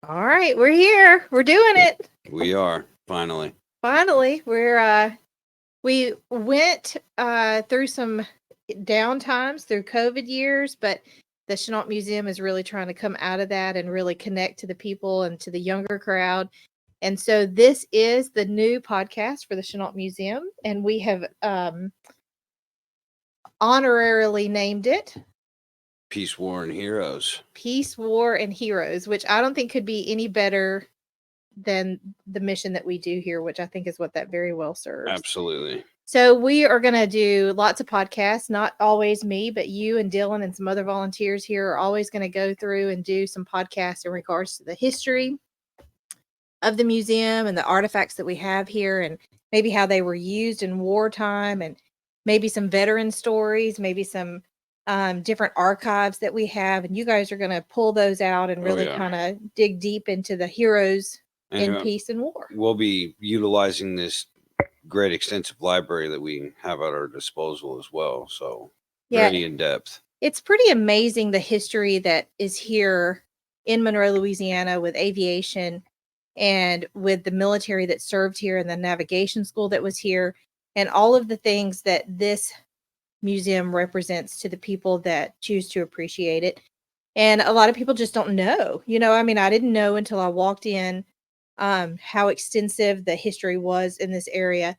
All right, we're here. We're doing it. We are finally. Finally, we went through some downtimes through COVID years, but the Chenault Museum is really trying to come out of that and really connect to the people and to the younger crowd. And so this is the new podcast for the Chenault Museum, and we have honorarily named it Peace, War, and Heroes. Peace, War, and Heroes, which I don't think could be any better than the mission that we do here, which I think is what that very well serves. Absolutely. So we are going to do lots of podcasts, not always me, but you and Dylan and some other volunteers here are always going to go through and do some podcasts in regards to the history of the museum and the artifacts that we have here and maybe how they were used in wartime and maybe some veteran stories, maybe some different archives that we have. And you guys are going to pull those out and really kind of dig deep into the heroes in peace and war. We'll be utilizing this great extensive library that we have at our disposal as well. So very in depth. It's pretty amazing the history that is here in Monroe, Louisiana with aviation and with the military that served here and the navigation school that was here and all of the things that this museum represents to the people that choose to appreciate it. And a lot of people just don't know. I mean, I didn't know until I walked in how extensive the history was in this area,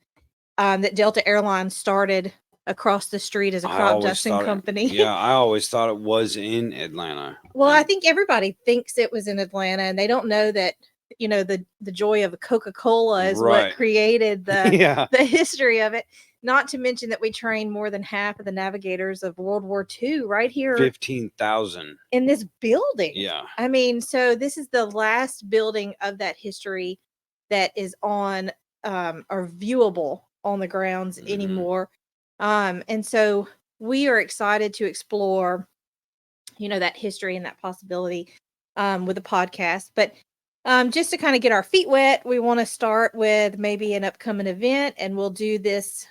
that Delta Airlines started across the street as a crop dusting company. I always thought it was in Atlanta. Well, I think everybody thinks it was in Atlanta, and they don't know that the joy of Coca-Cola is what created the the history of it. Not to mention that we trained more than half of the navigators of World War II right here. 15,000 in this building. Yeah. I mean, so this is the last building of that history that is on or viewable on the grounds anymore. And so we are excited to explore, that history and that possibility with a podcast. But just to kind of get our feet wet, we want to start with maybe an upcoming event, and we'll do this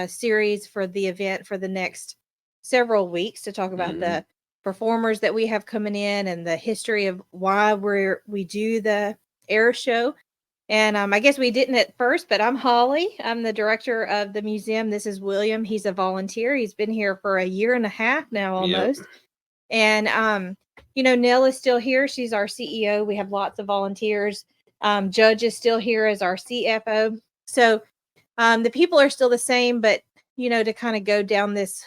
series for the event for the next several weeks to talk about the performers that we have coming in and the history of why we do the Airshow. And I guess we didn't at first, but I'm Holly. I'm the director of the museum. This is William. He's a volunteer. He's been here for a year and a half now almost. Yep. And Nell is still here. She's our CEO. We have lots of volunteers. Judge is still here as our CFO. So the people are still the same, but, to kind of go down this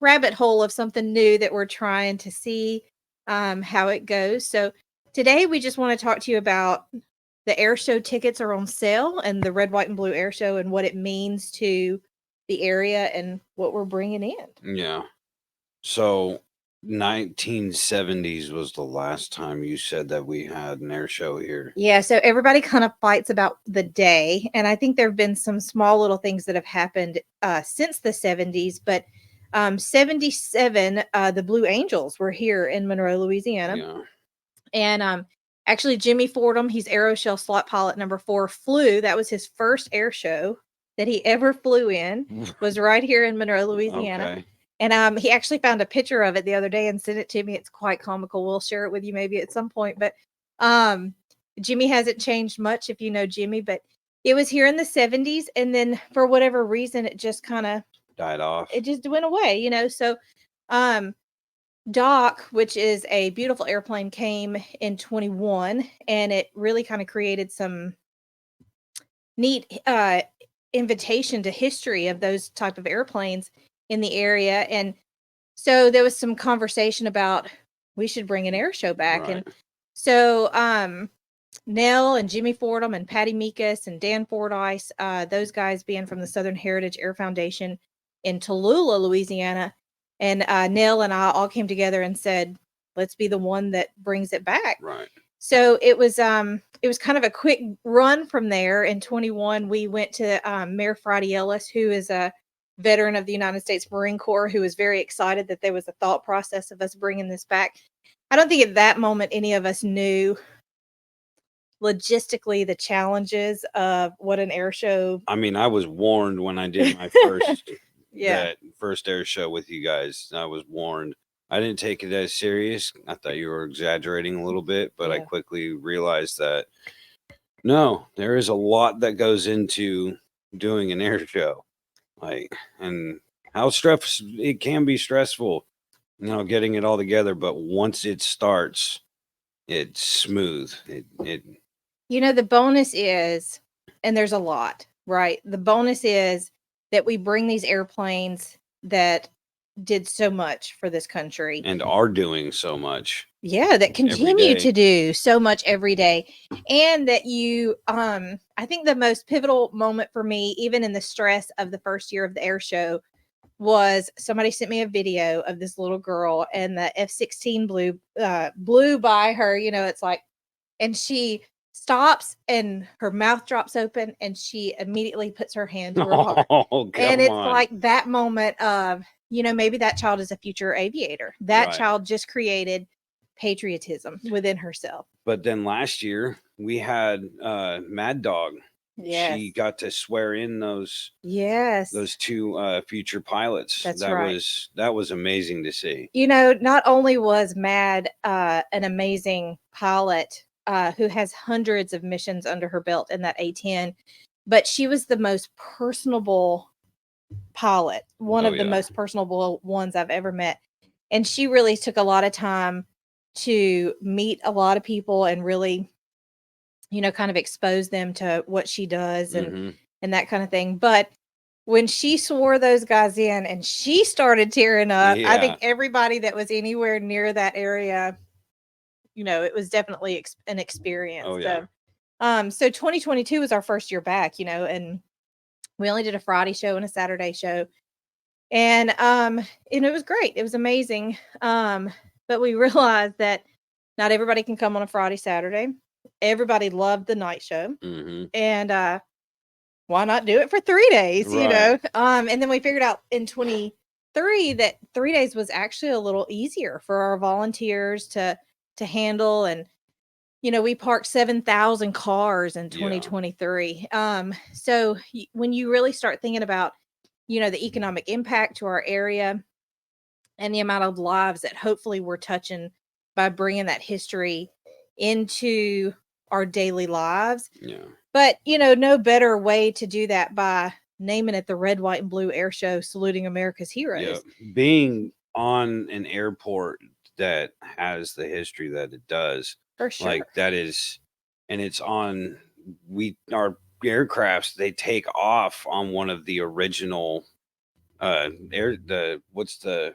rabbit hole of something new that we're trying to see how it goes. So today we just want to talk to you about the Airshow tickets are on sale and the Red, White, and Blue Airshow and what it means to the area and what we're bringing in. Yeah. So 1970s was the last time you said that we had an air show here. Yeah, so everybody kind of fights about the day, and I think there have been some small little things that have happened since the 70s, but 77, the Blue Angels were here in Monroe, Louisiana. Yeah. And actually, Jimmy Fordham, he's Aeroshell slot pilot number 4, flew. That was his first air show that he ever flew in, was right here in Monroe, Louisiana. Okay. And he actually found a picture of it the other day and sent it to me. It's quite comical. We'll share it with you maybe at some point. But Jimmy hasn't changed much if you know Jimmy. But it was here in the 70s. And then for whatever reason, it just kind of died off. It just went away, So Doc, which is a beautiful airplane, came in 21. And it really kind of created some neat invitation to history of those type of airplanes in the area. And so there was some conversation about we should bring an air show back. Right. And so Nell and Jimmy Fordham and Patty Meekus and Dan Fordyce, those guys being from the Southern Heritage Air Foundation in Tallulah, Louisiana, and Nell and I all came together and said, let's be the one that brings it back. Right. So it was kind of a quick run from there. In 21, we went to Mayor Friday Ellis, who is a veteran of the United States Marine Corps, who was very excited that there was a thought process of us bringing this back. I don't think at that moment any of us knew logistically the challenges of what an air show. I mean, I was warned when I did my first that first air show with you guys. I was warned. I didn't take it as serious. I thought you were exaggerating a little bit, but I quickly realized that no, there is a lot that goes into doing an air show. Like, and how it can be stressful, getting it all together. But once it starts, it's smooth. It The bonus is, and there's a lot, right? The bonus is that we bring these airplanes that did so much for this country and are doing so much. Yeah, that continue to do so much every day. And that I think the most pivotal moment for me, even in the stress of the first year of the air show, was somebody sent me a video of this little girl and the F-16 blew by her, it's like, and she stops and her mouth drops open and she immediately puts her hand to her heart. And it's like that moment of, maybe that child is a future aviator. That child just created patriotism within herself. But then last year we had Mad Dog. Yes. She got to swear in those two future pilots. That's right. That was amazing to see. Not only was Mad an amazing pilot who has hundreds of missions under her belt in that A-10, but she was the most personable pilot, one of the most personable ones I've ever met. And she really took a lot of time to meet a lot of people and really, kind of expose them to what she does and that kind of thing. But when she swore those guys in and she started tearing up, I think everybody that was anywhere near that area, it was definitely an experience. Oh, yeah. So 2022 was our first year back, and we only did a Friday show and a Saturday show. And it was great. It was amazing. But we realized that not everybody can come on a Friday, Saturday. Everybody loved the night show. And why not do it for 3 days, And then we figured out in 23 that 3 days was actually a little easier for our volunteers to handle. And we parked 7,000 cars in 2023. So when you really start thinking about the economic impact to our area and the amount of lives that hopefully we're touching by bringing that history into our daily lives. But, no better way to do that by naming it the Red, White, and Blue Air Show, saluting America's heroes. Being on an airport that has the history that it does. For sure. Like that is, and it's on, our aircrafts, they take off on one of the original what's the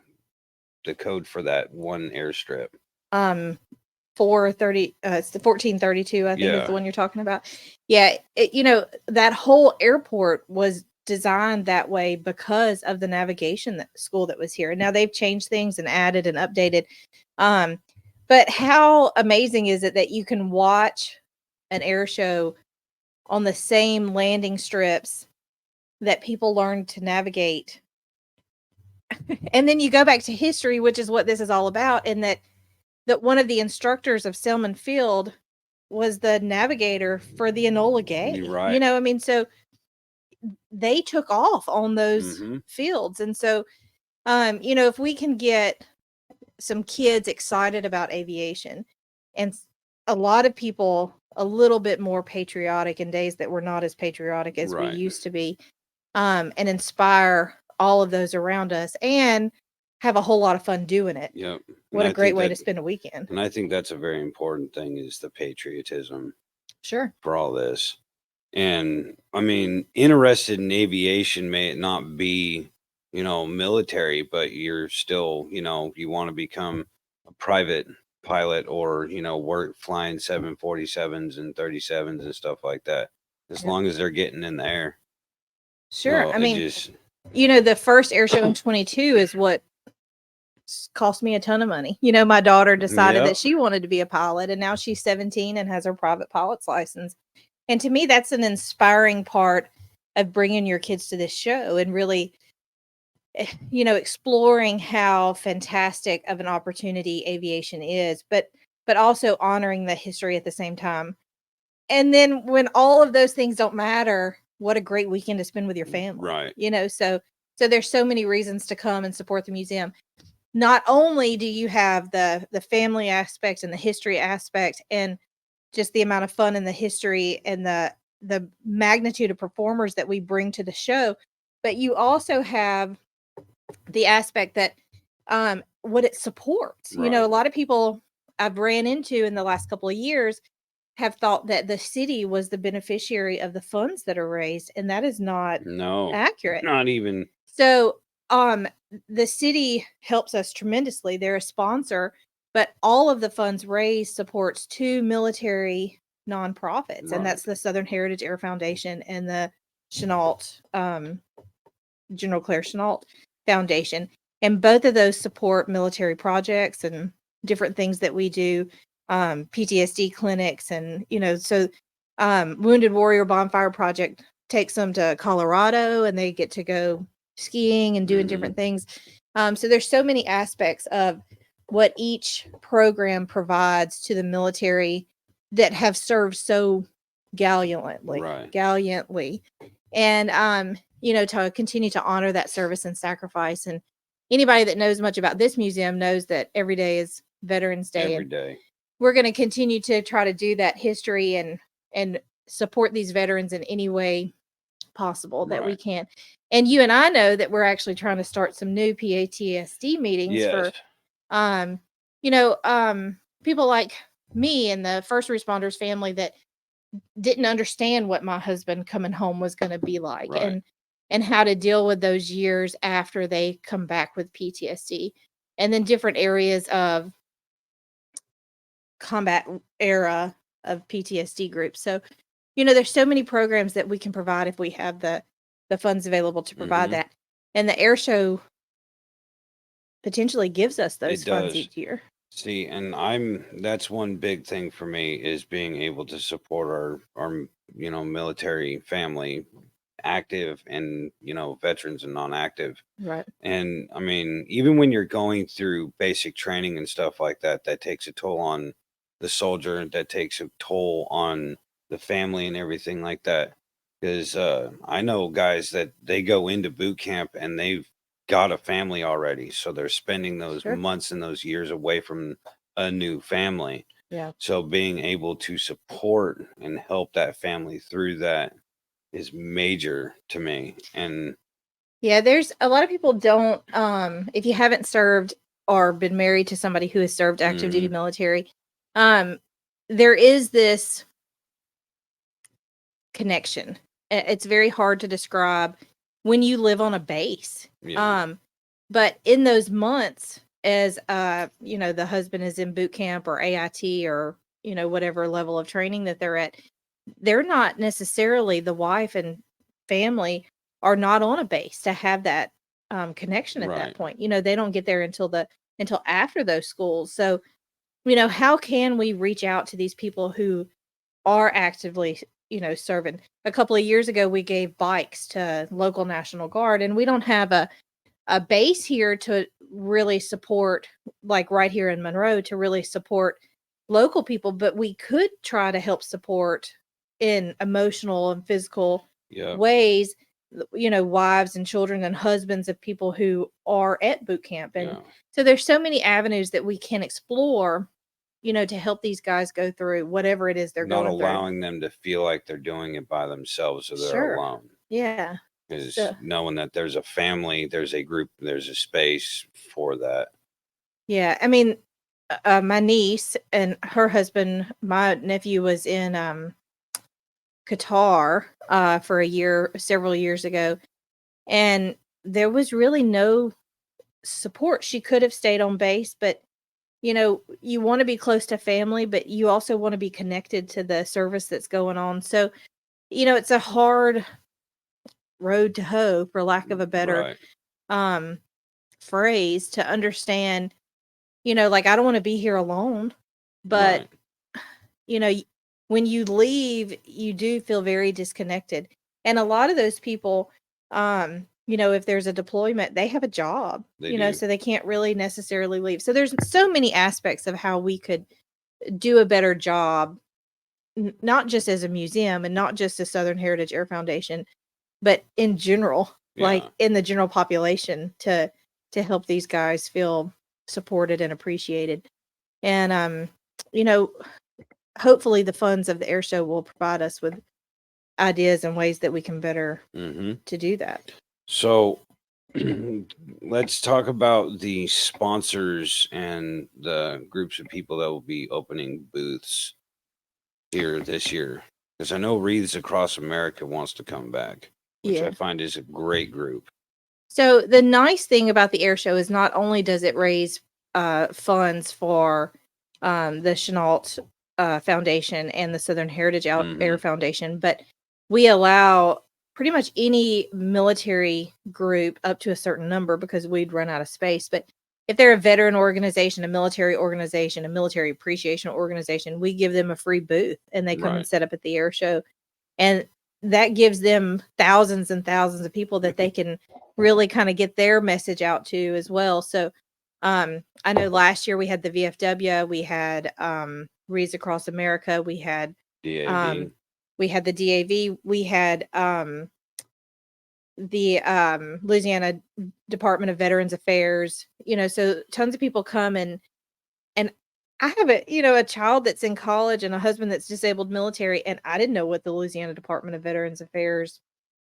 code for that one airstrip? 430 it's the 1432, I think is the one you're talking about. That whole airport was designed that way because of the navigation school that was here. And now they've changed things and added and updated. But how amazing is it that you can watch an air show on the same landing strips that people learn to navigate? And then you go back to history, which is what this is all about, and that one of the instructors of Selman Field was the navigator for the Enola Gay. Right. So they took off on those fields. And so, if we can get some kids excited about aviation and a lot of people a little bit more patriotic in days that we're not as patriotic as we used to be, and inspire all of those around us and have a whole lot of fun doing it. Yep. What a great way to spend a weekend. And I think that's a very important thing, is the patriotism. Sure. For all this. And I mean, interested in aviation may it not be, military, but you're still, you want to become a private pilot or, work flying 747s and 37s and stuff like that. As long as they're getting in the air. Sure. So I mean, the first air show in 22 is what cost me a ton of money. My daughter decided that she wanted to be a pilot, and now she's 17 and has her private pilot's license. And to me, that's an inspiring part of bringing your kids to this show and really, exploring how fantastic of an opportunity aviation is, but also honoring the history at the same time. And then when all of those things don't matter, what a great weekend to spend with your family. Right. So there's so many reasons to come and support the museum. not only do you have the family aspect and the history aspect and just the amount of fun and the history and the magnitude of performers that we bring to the show, but you also have the aspect that what it supports. You know, a Right. lot of people I've ran into in the last couple of years have thought that the city was the beneficiary of the funds that are raised, and that is not No, accurate. not even. So, the city helps us tremendously. They're a sponsor, but all of the funds raised supports two military nonprofits, and Right. that's the Southern Heritage Air Foundation and the Chenault, General Claire Chenault Foundation. And both of those support military projects and different things that we do, PTSD clinics, and so Wounded Warrior Bonfire Project takes them to Colorado, and they get to go skiing and doing different things. So there's so many aspects of what each program provides to the military that have served so Right. gallantly, and to continue to honor that service and sacrifice. And anybody that knows much about this museum knows that every day is Veterans Day, Every and day. we're going to continue to try to do that history and support these veterans in any way possible that we Right. can. And you and I know that we're actually trying to start some new PATSD meetings Yes. for um people like me and the first responders family that didn't understand what my husband coming home was going to be like, Right. and how to deal with those years after they come back with PTSD, and then different areas of combat era of PTSD groups. So, there's so many programs that we can provide if we have the funds available to provide that. And the air show potentially gives us those It funds does. each year. See, and that's one big thing for me is being able to support our military family, active and veterans and non-active. Right. And I mean, even when you're going through basic training and stuff like that, that takes a toll on the soldier, that takes a toll on the family and everything like that. Because I know guys that they go into boot camp and they've got a family already. So they're spending those Sure. months and those years away from a new family. Yeah. So being able to support and help that family through that is major to me. And Yeah, there's a lot of people don't if you haven't served or been married to somebody who has served active duty military, um there is this connection. It's very hard to describe when you live on a base. yeah, But in those months, as the husband is in boot camp or AIT or whatever level of training that they're at, they're not necessarily, the wife and family are not on a base to have that connection at that right. point. They don't get there until after those schools. So, how can we reach out to these people who are actively, serving? A couple of years ago, we gave bikes to local National Guard, and we don't have a base here to really support, like right here in Monroe, to really support local people, but we could try to help support in emotional and physical Yeah. ways, wives and children and husbands of people who are at boot camp. And Yeah. so there's so many avenues that we can explore, to help these guys go through whatever it is they're Not going through. allowing them to feel like they're doing it by themselves or they're Sure. alone. Yeah. Is So, knowing that there's a family, there's a group, there's a space for that. yeah. I mean, my niece and her husband, my nephew was in Qatar for a year, several years ago, and there was really no support. She could have stayed on base, but you want to be close to family, but you also want to be connected to the service that's going on. So, it's a hard road to hoe, for lack of a better Right. um phrase, to understand, like, I don't want to be here alone, but Right. you know, y- when you leave, you do feel very disconnected. And a lot of those people, if there's a deployment, they have a job, They do. so they can't really necessarily leave. So there's so many aspects of how we could do a better job, not just as a museum and not just as Southern Heritage Air Foundation, but in general, like Yeah. in the general population, to help these guys feel supported and appreciated. And you know, hopefully the funds of the air show will provide us with ideas and ways that we can better to do that. So let's talk about the sponsors and the groups of people that will be opening booths here this year. Because I know Wreaths Across America wants to come back, which I find is a great group. So the nice thing about the air show is not only does it raise funds for the Chenault Foundation and the Southern Heritage Air Foundation, but we allow pretty much any military group up to a certain number because we'd run out of space. But if they're a veteran organization, a military appreciation organization, we give them a free booth and they come and set up at the air show. And that gives them thousands and thousands of people that they can really kind of get their message out to as well. So I know last year we had the VFW, we had Wreaths Across America, we had DAV. We had the DAV, we had the Louisiana Department of Veterans Affairs, so tons of people come, and I have a child that's in college and a husband that's disabled military, and I didn't know what the Louisiana Department of Veterans Affairs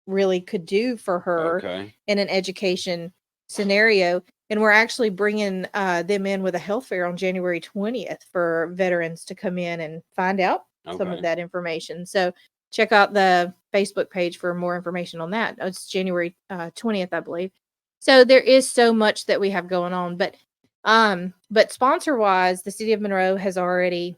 really could do for her in an education scenario. And we're actually bringing them in with a health fair on January 20th for veterans to come in and find out some of that information. So check out the Facebook page for more information on that. It's January 20th, I believe. So there is so much that we have going on, but sponsor wise, the city of Monroe has already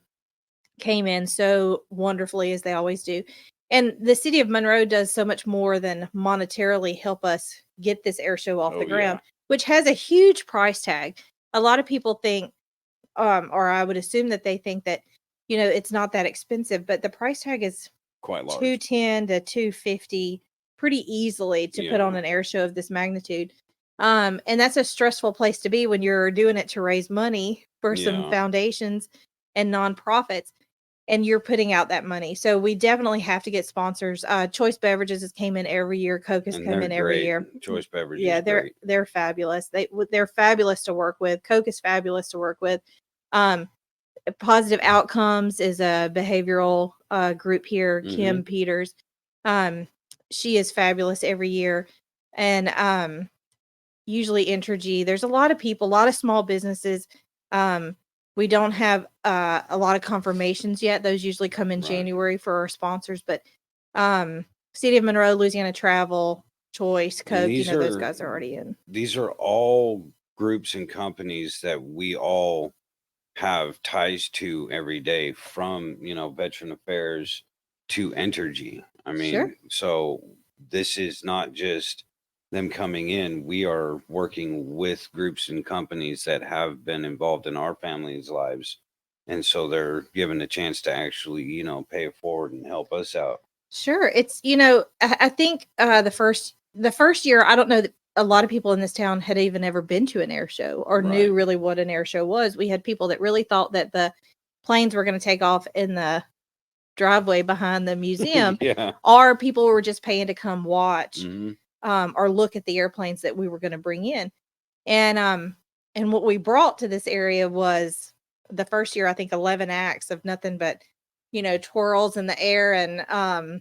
came in so wonderfully, as they always do. And the city of Monroe does so much more than monetarily help us get this air show off the ground, which has a huge price tag. A lot of people think, or I would assume that they think that, it's not that expensive, but the price tag is quite large, $210 to $250 pretty easily to put on an air show of this magnitude. And that's a stressful place to be when you're doing it to raise money for some foundations and nonprofits, and you're putting out that money. So we definitely have to get sponsors. Choice Beverages has came in every year. Coke has come in every year. Choice Beverages, they're fabulous. They're fabulous to work with. Coke is fabulous to work with. Positive Outcomes is a behavioral group here. Kim Peters, she is fabulous every year, and usually Entergy. There's a lot of people, a lot of small businesses. We don't have a lot of confirmations yet. Those usually come in January for our sponsors, but City of Monroe, Louisiana Travel, Choice, Coke, those guys are already in. These are all groups and companies that we all have ties to every day, from Veteran Affairs to Entergy. I mean, so this is not just them coming in. We are working with groups and companies that have been involved in our families' lives, and so they're given a chance to actually pay it forward and help us out. Sure. It's I think the first year, I don't know that a lot of people in this town had even ever been to an air show or knew really what an air show was. We had people that really thought that the planes were going to take off in the driveway behind the museum, or people were just paying to come watch or look at the airplanes that we were going to bring in. And what we brought to this area was, the first year, I think 11 acts of nothing but twirls in the air and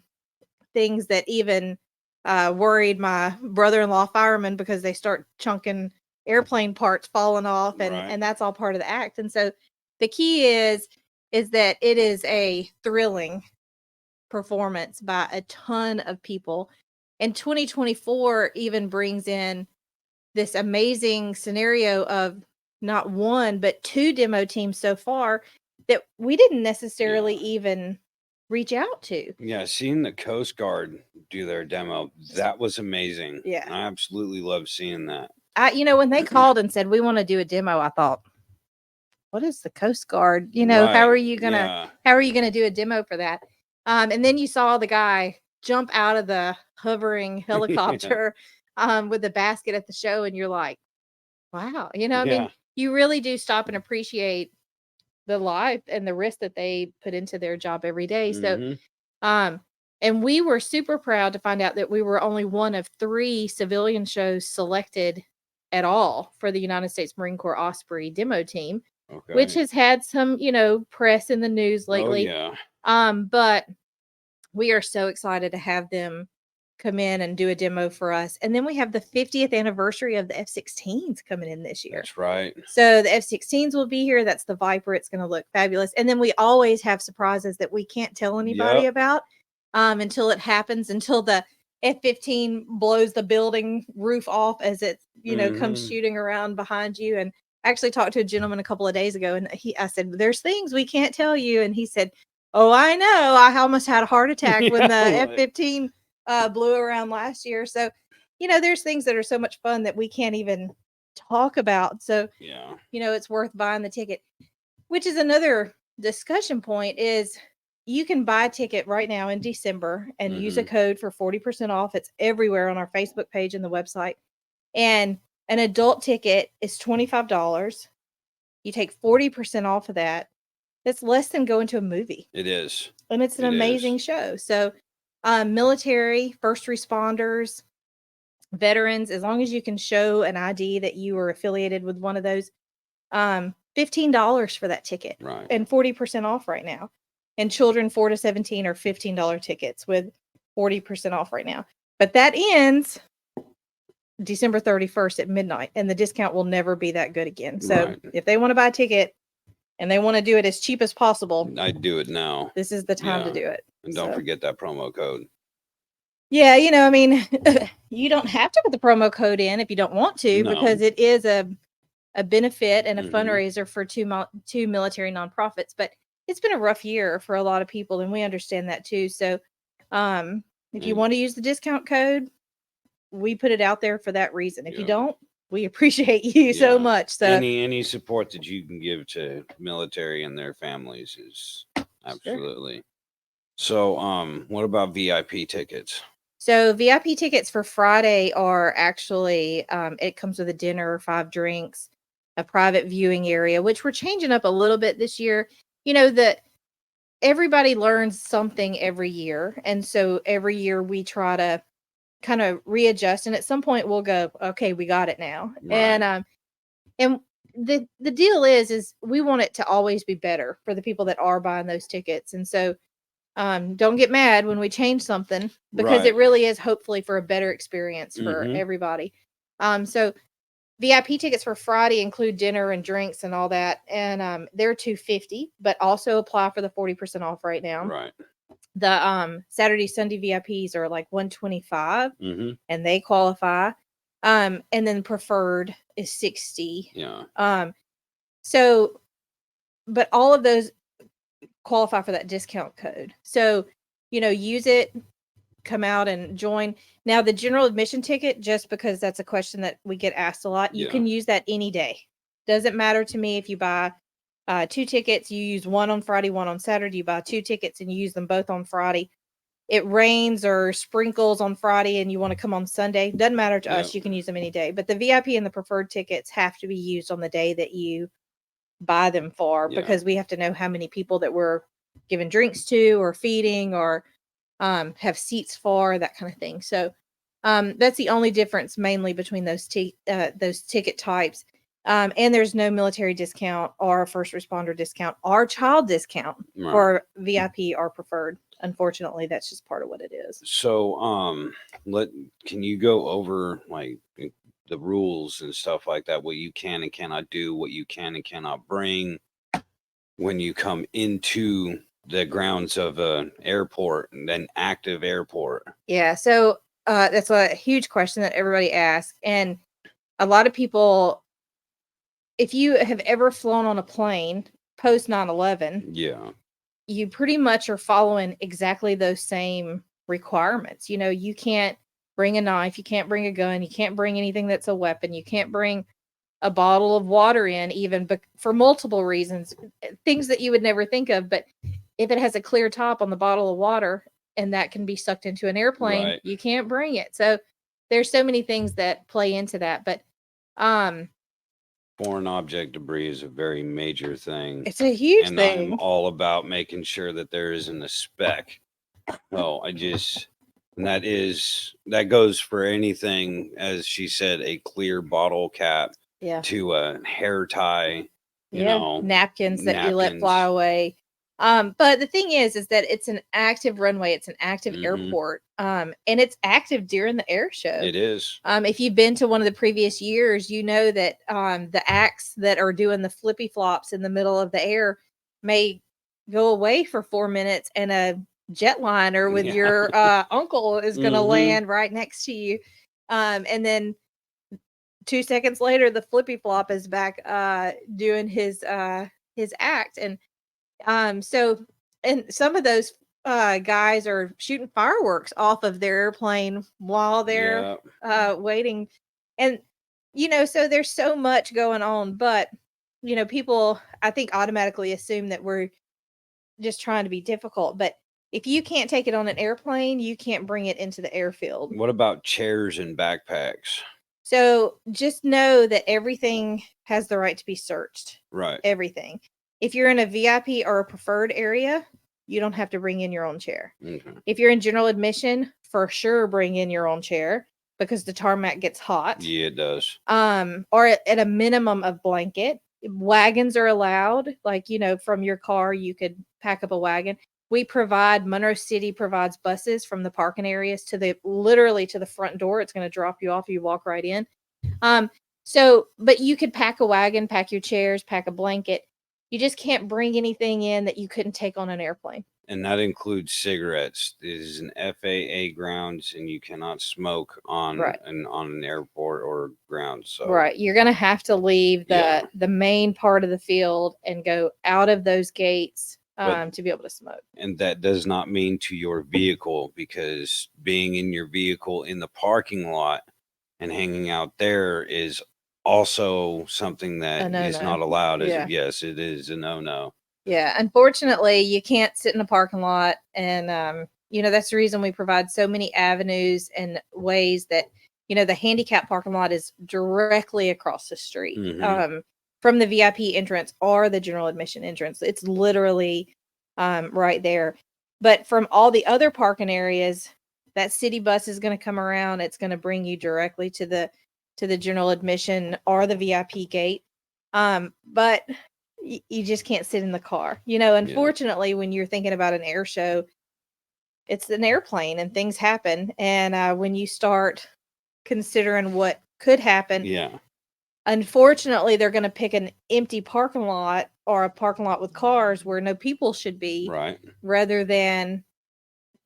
things that even worried my brother-in-law fireman, because they start chunking airplane parts falling off, and that's all part of the act. And so the key is that it is a thrilling performance by a ton of people. And 2024 even brings in this amazing scenario of not one but two demo teams so far that we didn't necessarily even reach out to. Yeah, seeing the Coast Guard do their demo, that was amazing. Yeah, I absolutely love seeing that. When they called and said we want to do a demo, I thought, what is the Coast Guard? How are you gonna do a demo for that? And then you saw the guy jump out of the hovering helicopter with the basket at the show, and you're like, wow, I mean, you really do stop and appreciate the life and the risk that they put into their job every day. So, and we were super proud to find out that we were only one of 3 civilian shows selected at all for the United States Marine Corps Osprey demo team, which Okay. has had some, press in the news Oh lately. yeah. But we are so excited to have them come in and do a demo for us. And then we have the 50th anniversary of the F-16s coming in this year. That's right. So the F-16s will be here. That's the Viper. It's going to look fabulous. And then we always have surprises that we can't tell anybody Yep. about until it happens, until the F-15 blows the building roof off as it, comes shooting around behind you. And I actually talked to a gentleman a couple of days ago, and I said, there's things we can't tell you. And he said, oh, I know. I almost had a heart attack when the F-15 blew around last year. So, there's things that are so much fun that we can't even talk about. So, yeah, it's worth buying the ticket, which is another discussion point is you can buy a ticket right now in December and use a code for 40% off. It's everywhere on our Facebook page and the website. And an adult ticket is $25. You take 40% off of that. That's less than going to a movie. it is. And it's an amazing show. So, military, first responders, veterans, as long as you can show an ID that you were affiliated with one of those, $15 for that ticket. Right. And 40% off right now. And children 4 to 17 are $15 tickets with 40% off right now. But that ends December 31st at midnight, and the discount will never be that good again. So if they want to buy a ticket and they want to do it as cheap as possible, I'd do it now. This is the time to do it. And don't forget that promo code. Yeah, I mean, you don't have to put the promo code in if you don't want to, because it is a benefit and a fundraiser for two military nonprofits. But it's been a rough year for a lot of people, and we understand that too. So if you want to use the discount code, we put it out there for that reason. If you don't, we appreciate you so much. So any support that you can give to military and their families is absolutely. Sure. So what about VIP tickets? So VIP tickets for Friday are actually it comes with a dinner, 5 drinks, a private viewing area, which we're changing up a little bit this year. That everybody learns something every year, and so every year we try to kind of readjust, and at some point we'll go, okay, we got it now. Right. And the deal is we want it to always be better for the people that are buying those tickets. And so don't get mad when we change something, because it really is hopefully for a better experience for everybody. So VIP tickets for Friday include dinner and drinks and all that, and they're $250, but also apply for the 40% off right now. Right. The Saturday, Sunday VIPs are like $125, and they qualify. And then preferred is $60. Yeah. So, but all of those qualify for that discount code. So, use it, come out and join. Now, the general admission ticket, just because that's a question that we get asked a lot, you can use that any day. Doesn't matter to me if you buy 2 tickets, you use one on Friday, one on Saturday. You buy 2 tickets and you use them both on Friday. It rains or sprinkles on Friday and you want to come on Sunday. Doesn't matter to us. You can use them any day. But the VIP and the preferred tickets have to be used on the day that you buy them for, because we have to know how many people that we're giving drinks to or feeding or have seats for, that kind of thing. So that's the only difference mainly between those ticket types. And there's no military discount or first responder discount or child discount for VIP or preferred. Unfortunately, that's just part of what it is. So, can you go over like the rules and stuff like that? What you can and cannot do, what you can and cannot bring when you come into the grounds of an airport, and an active airport. Yeah. So that's a huge question that everybody asks, and a lot of people. If you have ever flown on a plane post 9/11, you pretty much are following exactly those same requirements. You can't bring a knife, you can't bring a gun, you can't bring anything that's a weapon, you can't bring a bottle of water in, even for multiple reasons, things that you would never think of. But if it has a clear top on the bottle of water and that can be sucked into an airplane, you can't bring it. So there's so many things that play into that. But foreign object debris is a very major thing. It's a huge thing. I'm all about making sure that there isn't a speck. Oh, And that goes for anything, as she said, a clear bottle cap Yeah. to a hair tie, Yeah. Napkins that you let fly away. But the thing is that it's an active runway, it's an active airport, and it's active during the air show. It is. If you've been to one of the previous years, you know that the acts that are doing the flippy flops in the middle of the air may go away for 4 minutes, and a jetliner with your uncle is going to land right next to you, and then 2 seconds later, the flippy flop is back doing his act, and so and some of those guys are shooting fireworks off of their airplane while they're waiting, and so there's so much going on, but people I think automatically assume that we're just trying to be difficult, but if you can't take it on an airplane, you can't bring it into the airfield. What about chairs and backpacks? So just know that everything has the right to be searched. Right. Everything. If you're in a VIP or a preferred area, you don't have to bring in your own chair. Okay. If you're in general admission, for sure bring in your own chair because the tarmac gets hot. Yeah, it does. Or at a minimum of blanket. Wagons are allowed. Like, from your car, you could pack up a wagon. Monroe City provides buses from the parking areas literally to the front door. It's going to drop you off. You walk right in. But you could pack a wagon, pack your chairs, pack a blanket. You just can't bring anything in that you couldn't take on an airplane. And that includes cigarettes. It is an FAA grounds, and you cannot smoke on an airport or ground. So right, you're gonna have to leave the main part of the field and go out of those gates to be able to smoke. And that does not mean to your vehicle, because being in your vehicle in the parking lot and hanging out there is also something that is not allowed. Yes, it is a no. Yeah, unfortunately, you can't sit in a parking lot, and that's the reason we provide so many avenues and ways that the handicap parking lot is directly across the street from the VIP entrance or the general admission entrance. It's literally right there. But from all the other parking areas, that city bus is going to come around. It's going to bring you directly to the general admission or the VIP gate. But you just can't sit in the car. Unfortunately, when you're thinking about an air show, it's an airplane and things happen. And when you start considering what could happen, unfortunately, they're going to pick an empty parking lot or a parking lot with cars where no people should be, rather than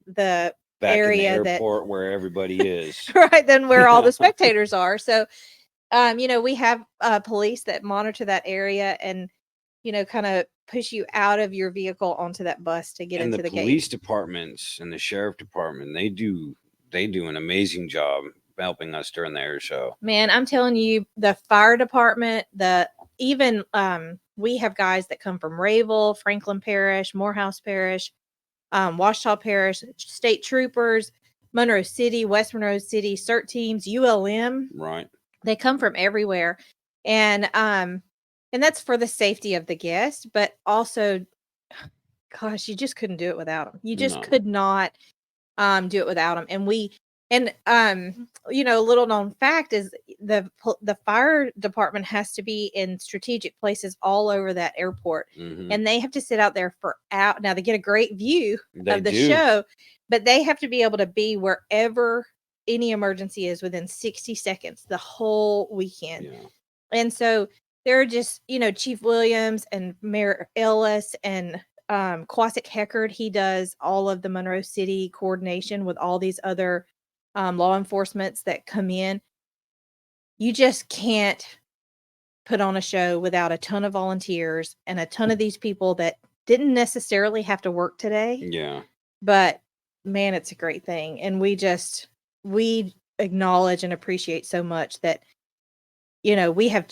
the back area in the airport where everybody is, right, than where all the spectators are. So, we have police that monitor that area and kind of push you out of your vehicle onto that bus to get into the gate. And the police departments and the sheriff department, they do an amazing job helping us during the air show. Man, I'm telling you, the fire department, we have guys that come from Rayville, Franklin Parish, Morehouse Parish, Washita Parish, state troopers, Monroe City, West Monroe City, CERT teams, ULM. Right. They come from everywhere. And that's for the safety of the guest, but also, gosh, you just couldn't do it without them. You just could not do it without them. And a little known fact is the fire department has to be in strategic places all over that airport, and they have to sit out there now they get a great view of the show, but they have to be able to be wherever any emergency is within 60 seconds the whole weekend. And so there are just, Chief Williams and Mayor Ellis and Quasick Heckard. He does all of the Monroe City coordination with all these other law enforcements that come in. You just can't put on a show without a ton of volunteers and a ton of these people that didn't necessarily have to work today. Yeah. But man, it's a great thing. And we acknowledge and appreciate so much that, we have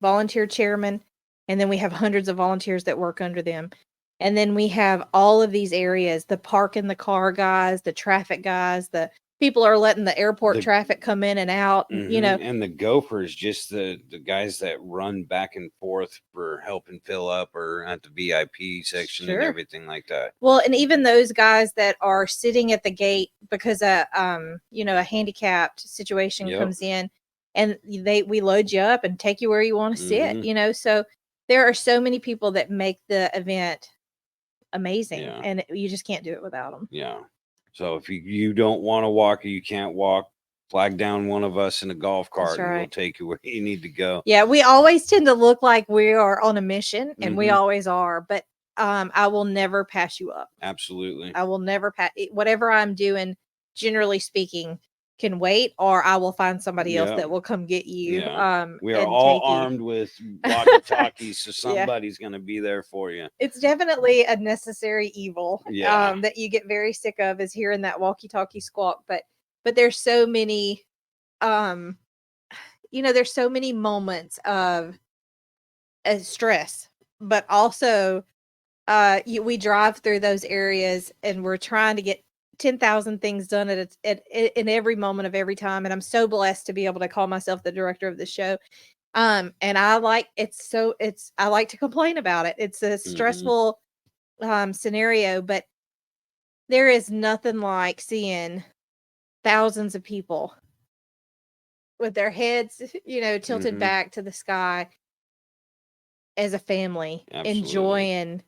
volunteer chairmen, and then we have hundreds of volunteers that work under them. And then we have all of these areas, the park and the car guys, the traffic guys, the people are letting the airport The- traffic come in and out. You know, and the gophers, just the guys that run back and forth for helping fill up or at the VIP section and sure. everything like that. Well, and even those guys that are sitting at the gate because you know, a handicapped situation Yep. comes in, and we load you up and take you where you want to sit. Mhm. You know, so there are so many people that make the event amazing, Yeah. and you just can't do it without them. Yeah. So if you don't want to walk or you can't walk, flag down one of us in a golf cart and we'll right. take you where you need to go. Yeah, we always tend to look like we are on a mission, and we Mhm. always are. But I will never pass you up. Absolutely. I will never pass whatever I'm doing. Generally speaking, can wait, or I will find somebody else Yep. that will come get you. Yeah. We are and all take you. armed with walkie-talkies, so Yeah. somebody's going to be there for you. It's definitely a necessary evil. Yeah. That you get very sick of is hearing that walkie-talkie squawk. But there's so many, you know, there's so many moments of stress, but also we drive through those areas and we're trying to get 10,000 things done in every moment of every time. And I'm so blessed to be able to call myself the director of the show. And I like I like to complain about it. It's a stressful scenario, but there is nothing like seeing thousands of people with their heads, you know, tilted back to the sky as a family, Absolutely. enjoying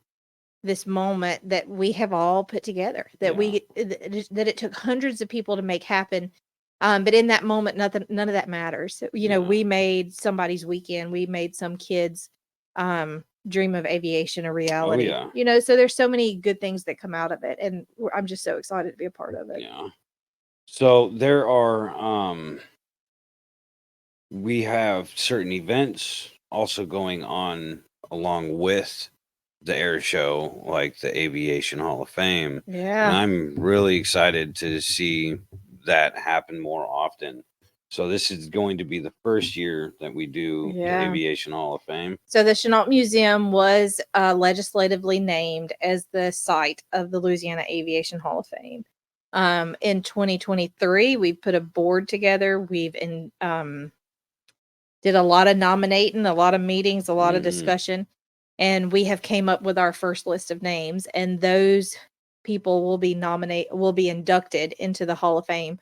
this moment that we have all put together, that that it took hundreds of people to make happen. But in that moment, none of that matters. You know, we made somebody's weekend. We made some kids dream of aviation a reality. Oh, yeah. You know, so there's so many good things that come out of it, and I'm just so excited to be a part of it. Yeah. So there are we have certain events also going on along with the air show, like the Aviation Hall of Fame. Yeah. And I'm really excited to see that happen more often. So this is going to be the first year that we do the Aviation Hall of Fame. So the Chenault Museum was legislatively named as the site of the Louisiana Aviation Hall of Fame. In 2023, we put a board together. We've did a lot of nominating, a lot of meetings, a lot of discussion, and we have came up with our first list of names. And those people will be inducted into the Hall of Fame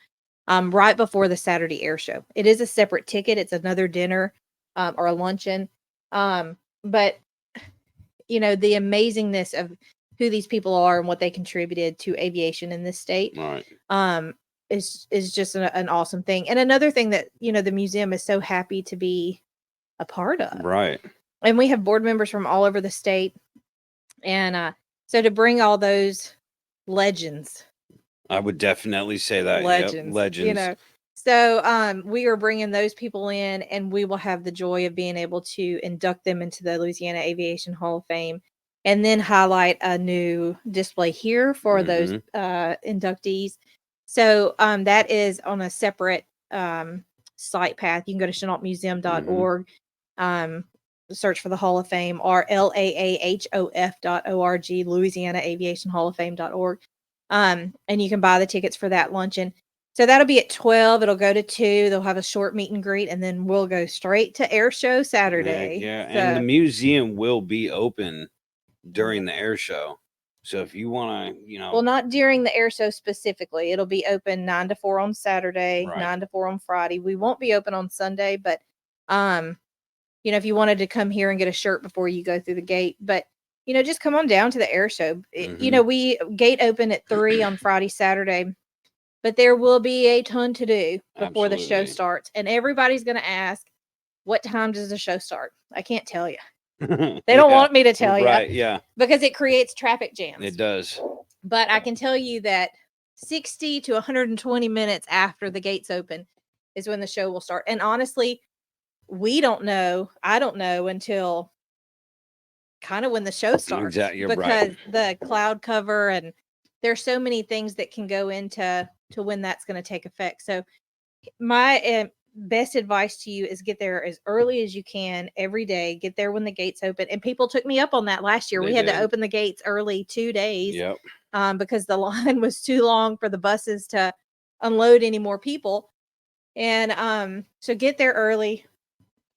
right before the Saturday air show. It is a separate ticket. It's another dinner or a luncheon. But you know, the amazingness of who these people are and what they contributed to aviation in this state. Right. Is just an awesome thing. And another thing that, you know, the museum is so happy to be a part of. Right. And we have board members from all over the state. And so to bring all those legends. I would definitely say that. Legends. Yep, legends. You know. So we are bringing those people in, and we will have the joy of being able to induct them into the Louisiana Aviation Hall of Fame, and then highlight a new display here for those inductees. So that is on a separate site path. You can go to chenaultmuseum.org, search for the Hall of Fame, or LAAHOF.org, Louisiana Aviation Hall of Fame.org. And you can buy the tickets for that luncheon. So that'll be at 12. It'll go to 2. They'll have a short meet and greet, and then we'll go straight to air show Saturday. Yeah. And the museum will be open during the air show. So if you want to, you know. Well, not during the air show specifically. It'll be open 9 to 4 on Saturday, 9 to 4 on Friday. We won't be open on Sunday, but you know, if you wanted to come here and get a shirt before you go through the gate, but you know, just come on down to the air show. You know, we gate open at 3 on Friday, Saturday, but there will be a ton to do before the show starts. And everybody's going to ask, what time does the show start? I can't tell you. They don't want me to tell you. Right, yeah. Because it creates traffic jams. It does. But I can tell you that 60 to 120 minutes after the gates open is when the show will start. And honestly, we don't know. I don't know until kind of when the show starts. Exactly, because the cloud cover, and there's so many things that can go into when that's going to take effect. So my best advice to you is get there as early as you can every day. Get there when the gates open. And people took me up on that last year. We had to open the gates early 2 days. Yep. Because the line was too long for the buses to unload any more people. And so get there early,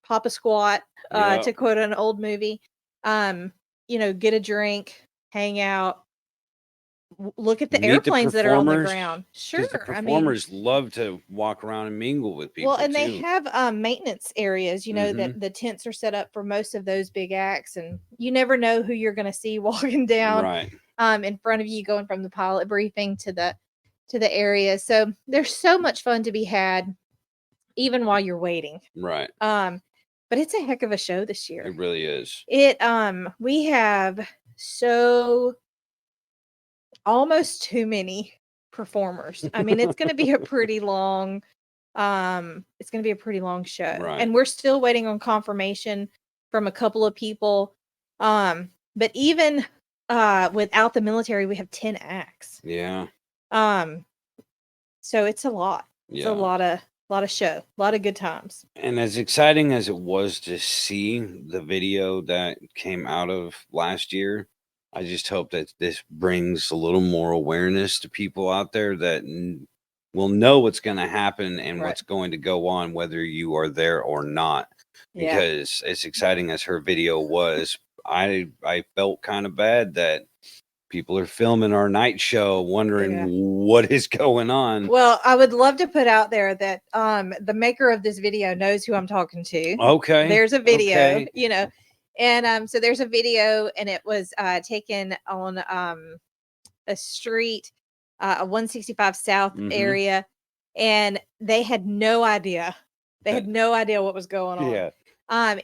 pop a squat, to quote an old movie. Get a drink, hang out, look at the Meet the airplanes that are on the performers, ground. because the Sure. performers love to walk around and mingle with people Well, and they too. have maintenance areas, that the tents are set up for most of those big acts, and you never know who you're going to see walking down Right. in front of you, going from the pilot briefing to the area. So there's so much fun to be had even while you're waiting. Right. But it's a heck of a show this year. It really is. We have so almost too many performers. I mean, it's going to be a pretty long show. Right. And we're still waiting on confirmation from a couple of people. But even without the military, we have 10 acts. Yeah. So it's a lot. It's a lot of show, a lot of good times. And as exciting as it was to see the video that came out of last year, I just hope that this brings a little more awareness to people out there that will know what's going to happen and what's going to go on, whether you are there or not. Yeah. Because as exciting as her video was, I felt kind of bad that people are filming our night show wondering what is going on. Well, I would love to put out there that the maker of this video knows who I'm talking to. Okay. There's a video, and so there's a video, and it was taken on a street, a 165 South area, and they had no idea. They had no idea what was going on. Yeah.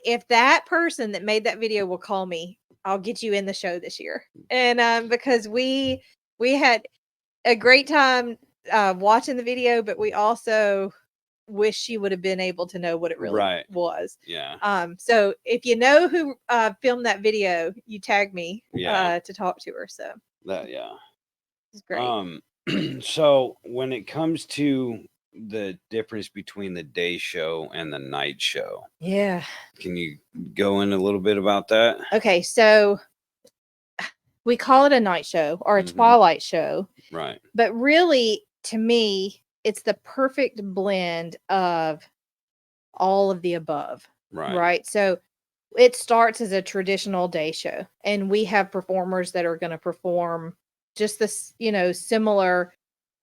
If that person that made that video will call me, I'll get you in the show this year. And because we had a great time watching the video, but we also wish she would have been able to know what it really was. Yeah. So if you know who filmed that video, you tag me to talk to her. So it's great. So when it comes to the difference between the day show and the night show, can you go in a little bit about that? Okay, so we call it a night show or a twilight show, right? But really, to me, it's the perfect blend of all of the above, right? So it starts as a traditional day show, and we have performers that are going to perform just this, similar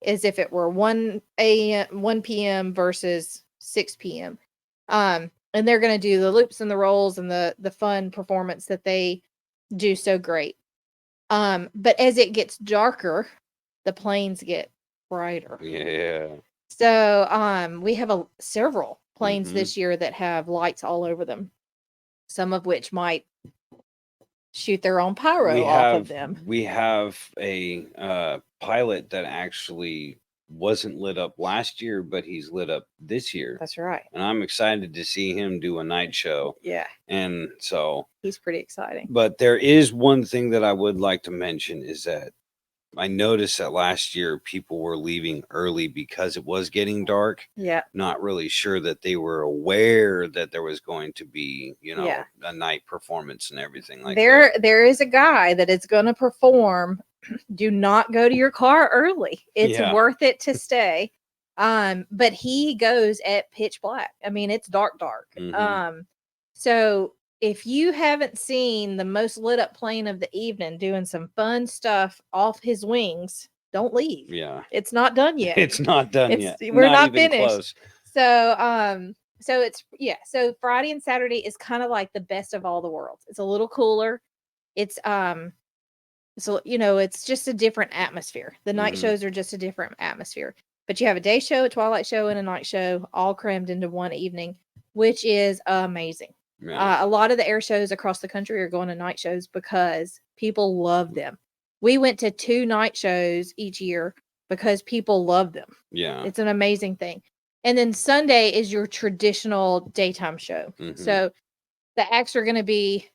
as if it were 1 p.m. versus 6 p.m. And they're going to do the loops and the rolls and the fun performance that they do so great. But as it gets darker, the planes get brighter. Yeah. So we have several planes this year that have lights all over them, some of which might shoot their own pyro off of them. We have a pilot that actually wasn't lit up last year, but he's lit up this year. That's right. And I'm excited to see him do a night show. Yeah. And so he's pretty exciting. But there is one thing that I would like to mention is that I noticed that last year people were leaving early because it was getting dark. Yeah. Not really sure that they were aware that there was going to be, a night performance and everything like that. There is a guy that is going to perform. Do not go to your car early. It's worth it to stay. But he goes at pitch black. I mean, it's dark. So if you haven't seen the most lit up plane of the evening doing some fun stuff off his wings, don't leave. Yeah. It's not done yet. It's not done yet. We're not finished. Close. So it's so Friday and Saturday is kind of like the best of all the worlds. It's a little cooler. It's it's just a different atmosphere. The night shows are just a different atmosphere. But you have a day show, a twilight show, and a night show all crammed into one evening, which is amazing. A lot of the air shows across the country are going to night shows because people love them. We went to 2 night shows each year because people love them. Yeah. It's an amazing thing. And then Sunday is your traditional daytime show. So the acts are going to be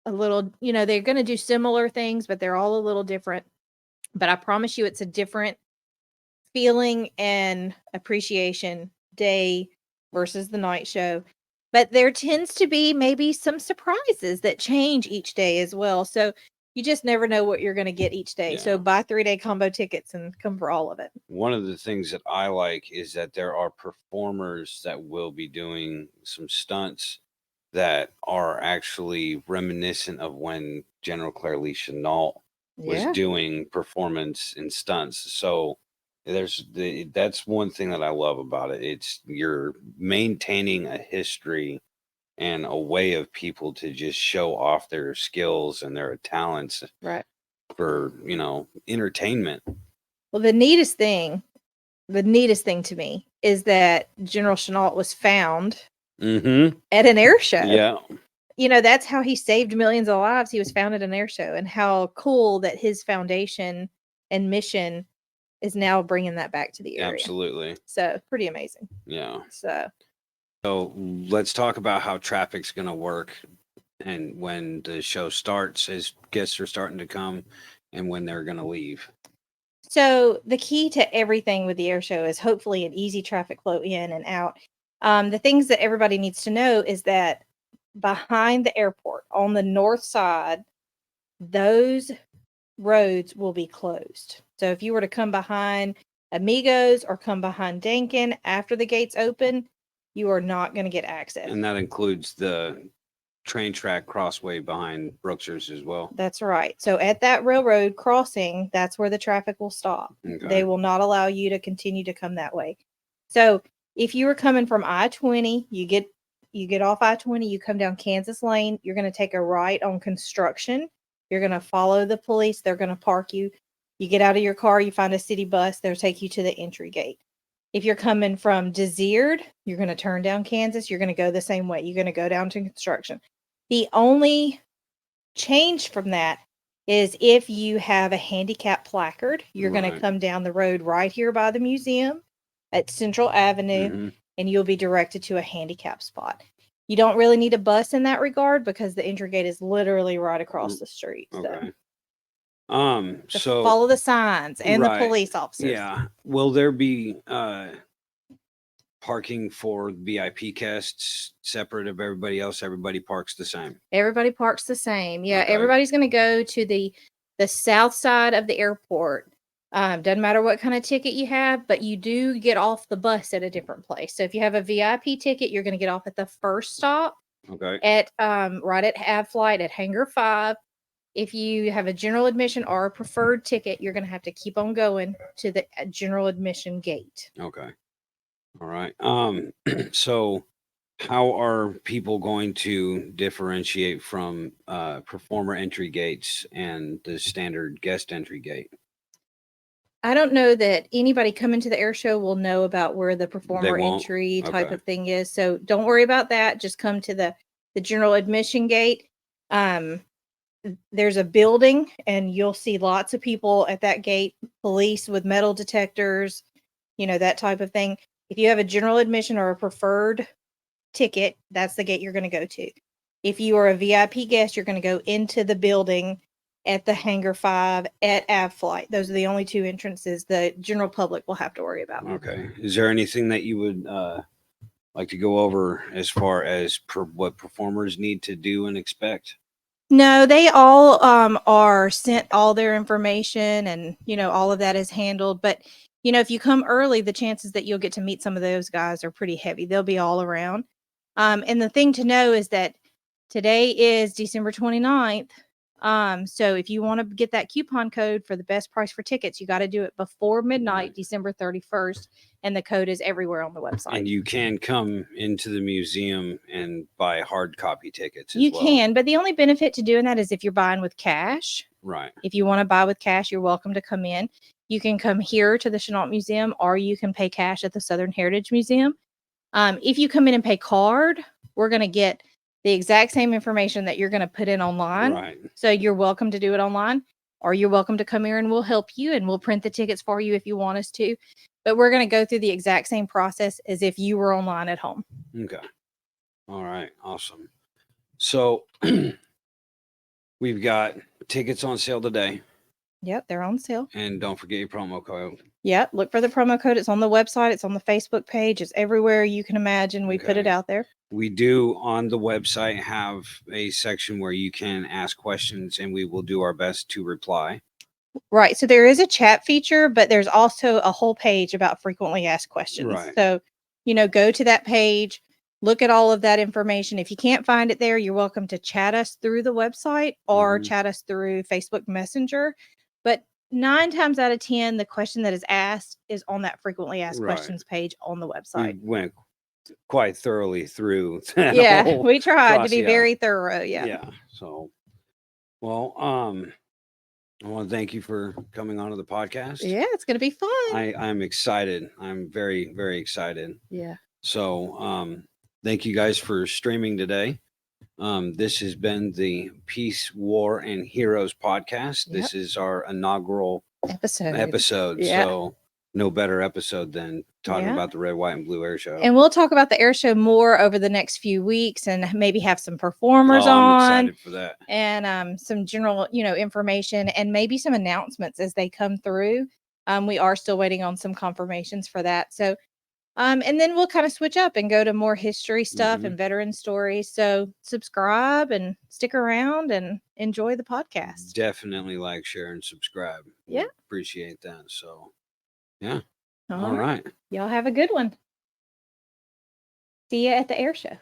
a little, they're going to do similar things, but they're all a little different. But I promise you, it's a different feeling and appreciation day versus the night show. But there tends to be maybe some surprises that change each day as well. So You just never know what you're going to get each day. So Yeah. buy 3-day combo tickets and come for all of it. One of the things that I like is that there are performers that will be doing some stunts that are actually reminiscent of when General Claire Lee Chenault was Yeah. doing performance and stunts. So that's one thing that I love about it. It's you're maintaining a history and a way of people to just show off their skills and their talents Right. for, entertainment. Well, the neatest thing to me is that General Chenault was found Mm-hmm. at an air show. Yeah. That's how he saved millions of lives. He was found at an air show, and how cool that his foundation and mission is now bringing that back to the area. Absolutely. So pretty amazing. Yeah. So let's talk about how traffic's going to work and when the show starts, as guests are starting to come, and when they're going to leave. So the key to everything with the air show is hopefully an easy traffic flow in and out. The things that everybody needs to know is that behind the airport on the north side, those roads will be closed. So if you were to come behind Amigos or come behind Dankin after the gates open, you are not going to get access. And that includes the train track crossway behind Brooksers as well. That's right. So at that railroad crossing, that's where the traffic will stop. Okay. They will not allow you to continue to come that way. So if you were coming from I-20, you get off I-20, you come down Kansas Lane, you're going to take a right on Construction. You're going to follow the police. They're going to park you. You get out of your car, you find a city bus, they'll take you to the entry gate. If you're coming from Desired, you're going to turn down Kansas. You're going to go the same way. You're going to go down to Construction. The only change from that is if you have a handicap placard, you're going to come down the road right here by the museum at Central Avenue, and you'll be directed to a handicap spot. You don't really need a bus in that regard because the entry gate is literally right across the street. Okay. So follow the signs and the police officers. Yeah. Will there be parking for VIP guests separate of everybody else? Everybody parks the same. Everybody parks the same. Yeah, okay. Everybody's going to go to the south side of the airport. Doesn't matter what kind of ticket you have, but you do get off the bus at a different place. So if you have a VIP ticket, you're going to get off at the first stop. Okay. At right at Av Flight at Hangar 5. If you have a general admission or a preferred ticket, you're going to have to keep on going to the general admission gate. Okay. All right. So how are people going to differentiate from performer entry gates and the standard guest entry gate? I don't know that anybody coming to the air show will know about where the performer entry type of thing is. So don't worry about that. Just come to the general admission gate. There's a building and you'll see lots of people at that gate, police with metal detectors, that type of thing. If you have a general admission or a preferred ticket, that's the gate you're going to go to. If you are a VIP guest, you're going to go into the building at the Hangar 5 at Av Flight. Those are the only two entrances the general public will have to worry about. Okay. Is there anything that you would like to go over as far as what performers need to do and expect? No, they all are sent all their information, and all of that is handled. But if you come early, the chances that you'll get to meet some of those guys are pretty heavy. They'll be all around. And the thing to know is that today is December 29th. So if you want to get that coupon code for the best price for tickets, you got to do it before midnight, December 31st. And the code is everywhere on the website. And you can come into the museum and buy hard copy tickets as well. You can, but the only benefit to doing that is if you're buying with cash. Right. If you want to buy with cash, you're welcome to come in. You can come here to the Chenault Museum, or you can pay cash at the Southern Heritage Museum. If you come in and pay card, we're going to get the exact same information that you're going to put in online. Right. So you're welcome to do it online, or you're welcome to come here and we'll help you and we'll print the tickets for you if you want us to. But we're going to go through the exact same process as if you were online at home. Okay. All right. Awesome. So we've got tickets on sale today. Yep, they're on sale. And don't forget your promo code. Yep, look for the promo code. It's on the website. It's on the Facebook page. It's everywhere you can imagine. We put it out there. We do on the website have a section where you can ask questions, and we will do our best to reply. Right. So there is a chat feature, but there's also a whole page about frequently asked questions. Right. So, go to that page, look at all of that information. If you can't find it there, you're welcome to chat us through the website or chat us through Facebook Messenger. But 9 times out of 10, the question that is asked is on that frequently asked questions page on the website. We went quite thoroughly through that. Yeah, we tried to be very thorough. Yeah. Yeah. So, well, I want to thank you for coming on to the podcast. Yeah, it's going to be fun. I'm excited. I'm very, very excited. Yeah. So, thank you guys for streaming today. This has been the Peace, War, and Heroes podcast. Yep. This is our inaugural episode. Yeah. So, no better episode than talking about the red, white, and blue air show. And we'll talk about the air show more over the next few weeks and maybe have some performers on. I'm excited for that. And some general, information and maybe some announcements as they come through. We are still waiting on some confirmations for that. So, and then we'll kind of switch up and go to more history stuff and veteran stories. So subscribe and stick around and enjoy the podcast. Definitely like, share, and subscribe. Yeah. Appreciate that. So, yeah. All right. Y'all have a good one. See you at the air show.